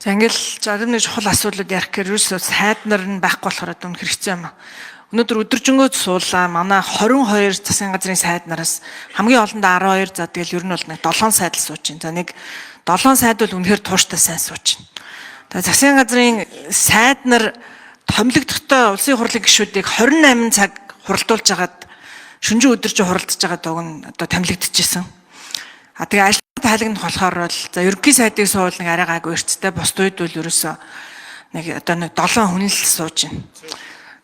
За ингээл зарим нэг чухал асуудлууд ярих гэхэрээс сайд нар нь байхгүй болохоор одоо хэрэгцээ юм. Өнөөдөр өдөржингөө суулаа манай 22 засгийн газрын сайд нараас хамгийн олондоо 12 за тэгэл ер нь бол нэг 7 сайд л сууж байна. За нэг 7 сайд бол үнэхээр тууштай сайн сууж байна. За засгийн газрын сайд нар томилогдохдоо улсын хурлын гишүүдийг 28 цаг хуралдуулж агаад шүнжин өдөржин хуралдаж байгаа дууг нь одоо томилогдчихсэн. Тэгээ ажил таалагд болохоор бол за ерөнхий сайдыг суул нэг арай гайгүй эрттэй бос үед бол ерөөсөө нэг одоо нэг 7 хүн л сууж байна.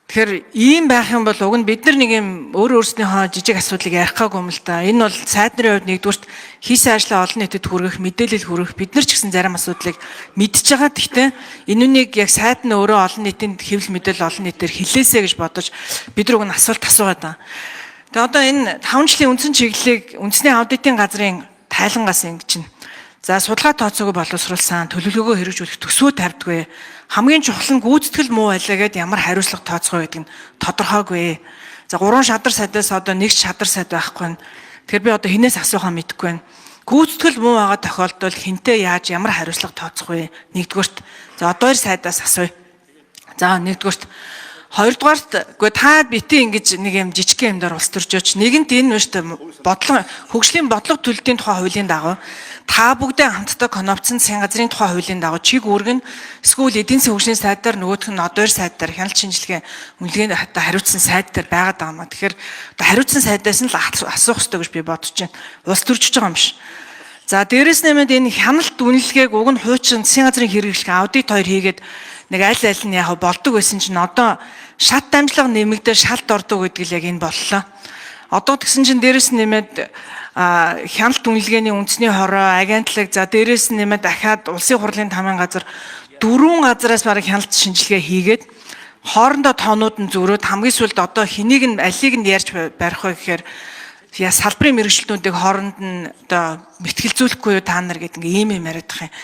Тэгэхээр ийм байх юм бол уг нь бид нар нэг юм өөрснийхөө жижиг асуудлыг ярих гаагүй юм л да. Энэ бол сайд нарын хувьд нэгдүгürt хийсэн ажлаа олон нийтэд хүргэх, мэдээлэл хүргэх, бид нар ч гэсэн зарим асуудлыг мэдж байгаа. Гэхдээ энүүнийг яг сайд нь өөрөө олон нийтэнд хэвлэл мэдээлэл олон нийтээр хэлээсэй гэж бодож бид рүүг нь асуулт асуугаад байгаа. Тэгээ одоо энэ 5 жилийн үндсэн чиглэлийг үндэсний аудитын газрын тайлангаас ингэж байна. За судалгаа тооцоог боловсруулсан, төлөвлөгөөгөө хэрэгжүүлэх төсвөө тавьдгүй. Хамгийн чухал нь гүйцэтгэл муу байлаа гэд ямар хариуцлага тооцгоо гэдэг нь тодорхойгүй. За 3 шадар сайдаас одоо 1 шадар сайд байхгүй. Тэгэхээр би одоо хинээс асуухаа мэдэхгүй байна. Гүйцэтгэл муу байгаа тохиолдолд хинтээ яаж ямар хариуцлага тооцох вэ? Нэгдүгürt. За одоо 2 сайдаас асууя. За нэгдүгürt. Хоёрдугаарт үгүй та бити ингэж нэг юм жижиг юм дээр улс төрж өч нэгэнт энэ биш бодлого хөгжлийн бодлого төлөлтийн тухай хуулийн дагуу та бүгдээ хамтдаа конопцсон засгийн газрын тухай хуулийн дагуу чиг үүргэн эсвэл эдийн засгийн хөгжлийн сайдаар нөгөөх нь одоо 2 сайдаар хяналт шинжилгээ үнэлгээнд хариуцсан сайд дээр байгаад байгаа юм. Тэгэхээр одоо хариуцсан сайдаас нь л асуух хэрэгтэй гэж би бодож байна. Улс төрж байгаа юм биш. За дээрэс нэмээд энэ хяналт үнэлгээг уг нь хуучин засгийн газрын хэрэгжлэх аудит 2 хийгээд нэг аль нь яг болдог байсан чинь одоо шат дамжлага нэмэгдээ шалт ордог гэдэг л яг энэ боллоо. Одоо тэгсэн чинь дээрэс нэмээд хяналт үнэлгээний үндэсний хороо агентлаг за дээрэс нэмээд дахиад улсын хурлын тамийн газар 4 газараас бараг хяналт шинжилгээ хийгээд хоорондоо тоонууд нь зөрөөд хамгийн сүүлд одоо хэнийг нь алийг нь ярьж барих вэ гэхээр салбарын мэргэжилтнүүдийг хооронд нь одоо мэтгэлзүүлэхгүй юу та нар гэдэг ийм юм яриад байгаа юм.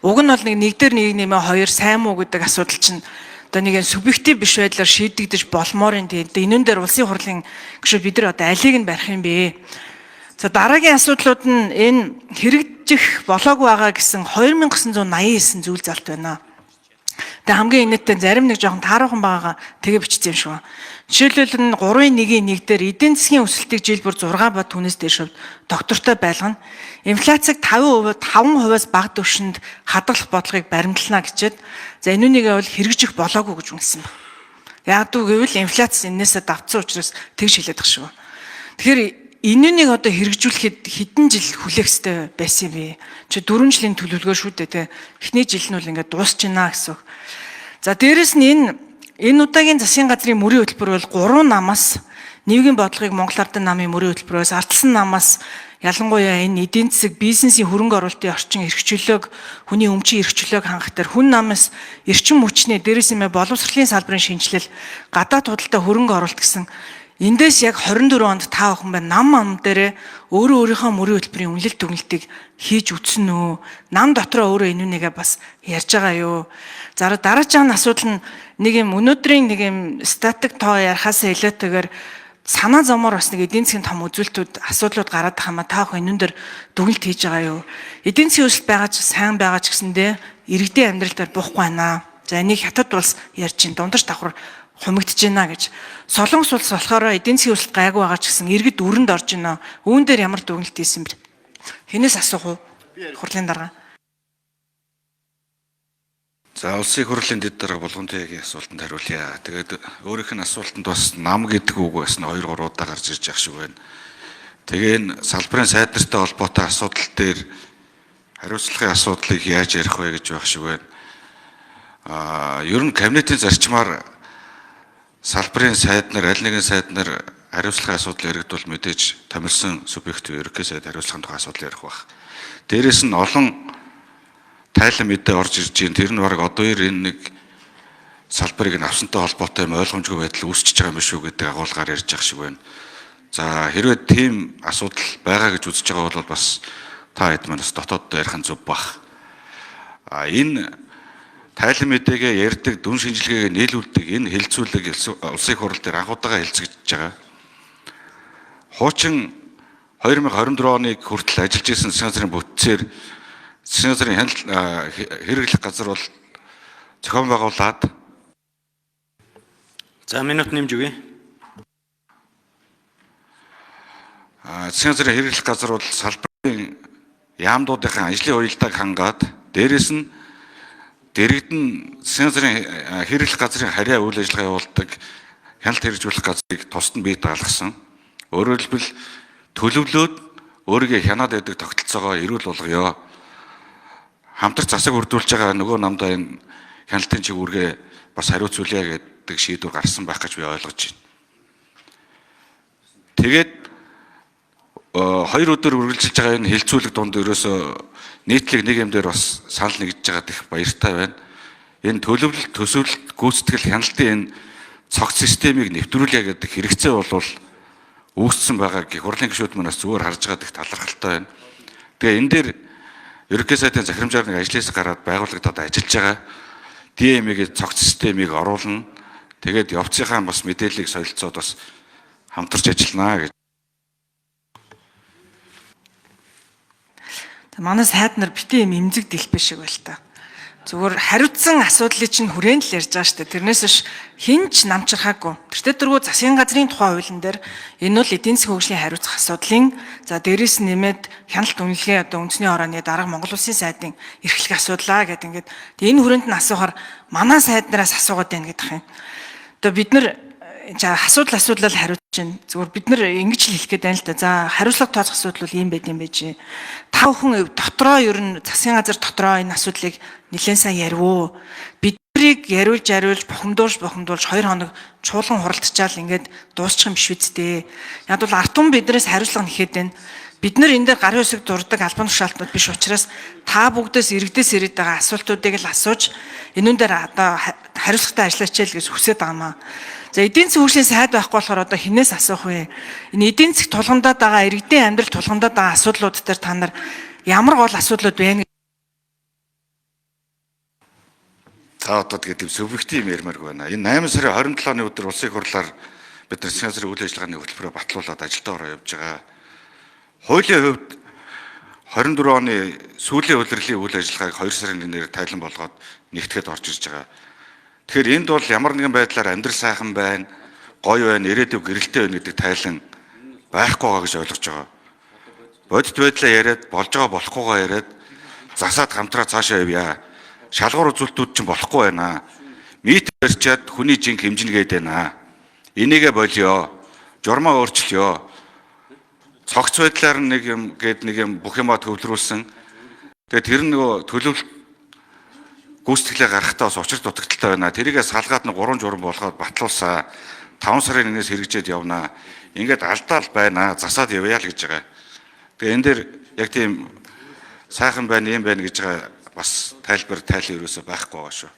Уг нь бол нэг дээр нэг нэмээ хоёр сайн муу гэдэг асуудал чинь одоо нэг субъектив биш байдлаар шийдэгдэж болмоор юм тийм. Энүүн дээр улсын хурлын гишүүд бид нар одоо алийг нь барих юм бэ? За дараагийн асуудлууд нь энэ хэрэгжих болоогүй байгаа гэсэн 2989 зүйл залт байна. Тэгээ хамгийн инээдтэй зарим нэг жоохон тааруухан байгаагаа тэгээ бичсэн юм шиг байна. Жишээлбэл нь 3.1-1 дээр эдийн засгийн өсөлтийг жил бүр 6 ба түүнээс дээш доктортой байлгана. Инфляцийг 5%-аас бага түвшинд хадгалах бодлогыг баримтлана гэчээд за энүүнийгээ бол хэрэгжих болоогүй гэж үнэлсэн байна. Яг гэвэл инфляц энээсээ давцсан учраас тэгж хэлээд байгаа шүү. Тэгэхээр энүүнийг одоо хэрэгжүүлэхэд хэдэн жил хүлээх ёстой байсан юм бэ? Чи 4 жилийн төлөвлөгөө шүү дээ те. Эхний жил нь бол ингээд дуусч байна гэсэн. За дээрэс нь энэ удаагийн засгийн газрын мөрийн хөтөлбөр бол 3 намаас нийгмийн бодлогыг Монгол Ардын намын мөрийн хөтөлбөрөөс ардсан намаас ялангуяа энэ эдийн засаг бизнесийн хөрөнгө оруулалтын орчин эрхчлөлөөг хүний өмчийн эрхчлөлөөг хангах төр хүн намаас эрчим хүчний дээрээс нэмээ боловсролын салбарын шинжилэл гадаад худалдаа хөрөнгө оруулалт гэсэн эндээс яг 24 онд та охин байна нам дээрээ өөрийнхөө мөрийн хөтөлбөрийн үнэлэлт дүгнэлтийг хийж үтсэн үү? Нам дотроо өөрөө энүүнийгээ бас ярьж байгаа юу? За дараагийн асуудал нь нэг юм өнөөдрийн нэг юм статик тоо ярихаасаа илүүтэйгээр санаа зовмоор бас нэг эдийн засгийн том үзүүлэлтүүд асуудлууд гараад байгаа юм а та охин энүүн дээр дүгнэлт хийж байгаа юу? Эдийн засгийн өсөлт байгаа ч сайн байгаа ч гэсэндээ иргэдийн амьдралаар буухгүй байна. За энийг хятад улс ярьж чинь дундаж давхар хумигдж байна гэж. Солонгос улс болохоор эдийн засгийн өсөлт гайгүй байгаа ч гэсэн иргэд өрөнд орж байна. Үүн дээр ямар дүгнэлт хийсэн бэ? Хинээс асуух уу? Хурлын дарга. За улсын хурлын дэд дарга Булгантайгийн асуултанд хариулъя. Тэгээд өөрийнх нь асуултанд бас нам гэдэг үг бас 2-3 удаа гарч ирж явах шиг байна. Тэгээ энэ салбарын сайд нартай холбоотой асуудал дээр хариуцлагын асуудлыг яаж ярих вэ гэж байх шиг байна. Ер нь кабинетийн зарчмаар салбарын сайд нар аль нэгэн сайд нар хариуцлагын асуудал яригдвал мэдээж томилсон субъект ерөнхий сайд хариуцлагын тухай асуудал ярих байх. Дээрээс нь олон тайлан мэдээ орж ирж байна. Тэр нь баг одоо энэ нэг салбарыг нь авсантай холбоотой юм ойлгомжгүй байдал үүсчихэж байгаа юм биш үү гэдэг агуулгаар ярьж байгаа шиг байна. За хэрвээ тийм асуудал байгаа гэж үзэж байгаа бол бас та хэд манаас дотооддоо ярих нь зөв бах. Энэ тайлан мэдээгээ ярьдаг, дүн шинжилгээгээ нийлүүлдэг энэ хэлцүүлэг улсын хурал дээр анхудаага хэлцэгдэж байгаа. Хуучин 2024 оны хүртэл ажиллаж исэн засгийн газрын бүтцээр засгийн газрын хэрэглэх газар бол зохион байгуулад За минут нэмж өгье. засгийн газрын хэрэглэх газар бол салбарын яамдуудынхаа ажлын уялдааг хангаад дээрэс нь дэрэгдэн засгийн газрын хэрэглэх газрын харьяа үйл ажиллагаа явуулдаг хяналт хэрэгжүүлэх газрыг тусад нь бий даалгасан. Өөрөөр хэлбэл төлөвлөөд өөрийгөө хянаад байдаг тогтолцоогоо эрүүл болгоё. Хамтарч засаг үрдүүлж байгаа нөгөө намдаа энэ хяналтын чиглэлгээ бас хариуцуулъя гэдэг шийдвэр гарсан байх гэж би ойлгож байна. Тэгээд 2 өдөр үргэлжилж байгаа энэ хилцүүлэг дунд ерөөсөө нийтлэг нэг юм дээр бас санал нэгдэж байгаа их баяртай байна. Энэ төлөвлөлт, төсөвлөлт, гүйцэтгэл, хяналтын энэ цогц системийг нэвтрүүлье гэдэг хэрэгцээ бол үүссэн байгаа гэх хурлын гишүүд манаас зүгээр харж байгаа их талархалтай байна. Тэгээ энэ дээр ерөнхий сайдын захирамжаар нэг ажлаас гараад байгууллагад ажиллаж байгаа DME-гийн цогц системийг оруулна. Тэгээд явцынхаа бас мэдээллийг солилцоод бас хамтарч ажиллана гэж. Манай сайд нар бити юм эмзэг дэлбэ шиг байл та. Зүгээр хариуцсан асуудлыг чинь хүрээнд л ярьж байгаа шүү дээ. Тэрнээс биш хинч намчрахаагүй. Тэртээ дөрвөө засгийн газрын тухай хуулийн дээр энэ бол эдийн засгийн хөгжлийн хариуцах асуудлын за дээрээс нэмээд хяналт үнэлгээ одоо үндэсний хорооны дарга Монгол Улсын сайдын эрхлэх асуудлаа гэдэг ингээд энэ хүрээнд нь асуухаар манай сайд нараас асуугаад байна гэдэг юм. Одоо бид нар асуудал хариуцж байна. Зүгээр бид нар ингэж л хэлэх гээд байна л да. За хариуцлага тооцох асуудал бол ийм байд юм байж. Та бүхэн дотроо ер нь засгийн газар дотроо энэ асуудлыг нэлээд сайн ярив. Биднийг яриулж бухимдуулж 2 хоног чуулган хуралдчаал ингээд дуусчих юм биш үсттэй. Яг бол ард түмэн биднээс хариуцлага нэхэд байна. Бид нар энэ дээр гарын үсэг дурдаг албан тушаалтнууд биш учраас та бүгдээс иргэдээс ирээд байгаа асуултуудыг л асууж энүүн дээр одоо хариуцлагатай ажиллаач л гэж хүсэж байгаа юм. За эдийн засгийн хөгжлийн сайд байхгүй болохоор одоо хинээс асуух вэ? Энэ эдийн засаг тулгамдаад байгаа иргэдийн амьдрал тулгамдаад байгаа асуудлууд дээр та нар ямар гол асуудлууд байна? Та одоо тэгээд субъектив ярмааргүй байна. Энэ 8 сарын 27-ны өдөр улсын хурлаар бид нар засгийн газрын үйл ажиллагааны хөтөлбөрөөр батлуулаад ажилдаа ороо явж байгаа. Хуулийн хувьд 24 оны сүүлийн улирлын үйл ажиллагааг 2 сарын 1-ээр тайлан болгоод нэгтгэхэд орж ирж байгаа. Тэгэхээр энд бол ямар нэгэн байдлаар амьдрал сайхан байна, гоё байна, ирээдүйг гэрэлтэй байна гэдэг тайлан байхгүй байгаа гэж ойлгож байгаа. Бодит байдлаа яриад, болж байгаа болохгүйгаа яриад засаад хамтраа цаашаа явъя. Шалгуур үзүүлэлтүүд чинь болохгүй байна. Мит барьчаад хүний жинг хэмжингээд байна. Энийгээ болио. Журмаа өөрчлөё. Цогц байдлаар нэг юм бүх юмаа төвлөрүүлсэн. Тэгээд тэр нөгөө төлөвлөлт гүйцэтгэлээ гаргахтаа бас учир дутагдaltaй байна. Тэрийгээ салгаад нэг 3 журам болгоод батлуулсаа 5 сарын 1-ээс хэрэгжээд явна. Ингээд алдаал байна. Засаад явъя л гэж байгаа. Тэгээ энэ дээр яг тийм сайхан байна, юм байна гэж байгаа бас тайлбар ерөөсөө байхгүй байгаа шүү.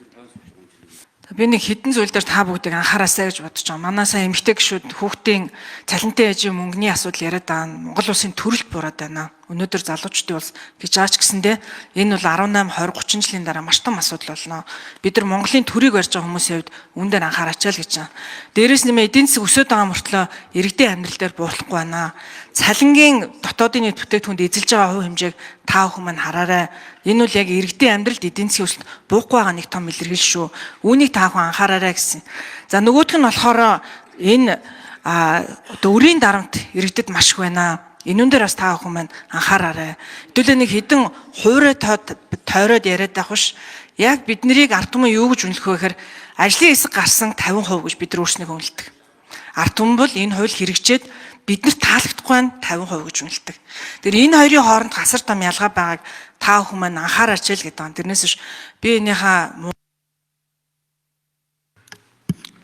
Би нэг хідэн зүйл дээр та бүгдийг анхаараасай гэж бодож байгаа. Манай сайн эмэгтэй гишүүд хүүхдийн цалинтай ээжийн мөнгөний асуудал яриад байгаа. Монгол улсын төрөлд бураад байна. Өнөөдөр залуучдын улс гэж аач гэсэндээ энэ бол 18, 20, 30 жилийн дараа маш том асуудал болно. Бид нар Монголын төрийг барьж байгаа хүмүүсийн хувьд үүн дээр анхаарачаал гэж байна. Дээрээс нэмээ эдийн засаг өсөд байгаа мөртлөө иргэдийн амьдрал дээр буурлахгүй байна. Цалингийн дотоодын нийт бүтээгдэхүүнд эзэлж байгаа хувь хэмжээг та бүхэн мань хараарай. Энэ бол яг иргэдийн амьдралд эдийн засгийн өсөлт буухгүй байгаа нэг том илэрхийл шүү. Үүнийг та бүхэн анхаараарай гэсэн. За нөгөөх нь болохоор энэ өрийн дарамт иргэдэд маш их байна. Энүүн дээр бас та бүхэн маань анхаараарай. Хэдүүлээ нэг хэдэн хуурай тойроод яриад байх биш. Яг бид нарыг ард түмэн юу гэж үнэлэх вэ гэхээр ажлын хэсэг гарсан 50% гэж бид нар өөрснөө үнэлдэг. Ард түмэн бол энэ хууль хэрэгжээд биднэрт таалагдахгүй нь 50% гэж үнэлдэг. Тэр энэ хоёрын хооронд хасар том ялгаа байгааг та бүхэн маань анхаараач л гэдэг. Тэрнээс биш би энийхээ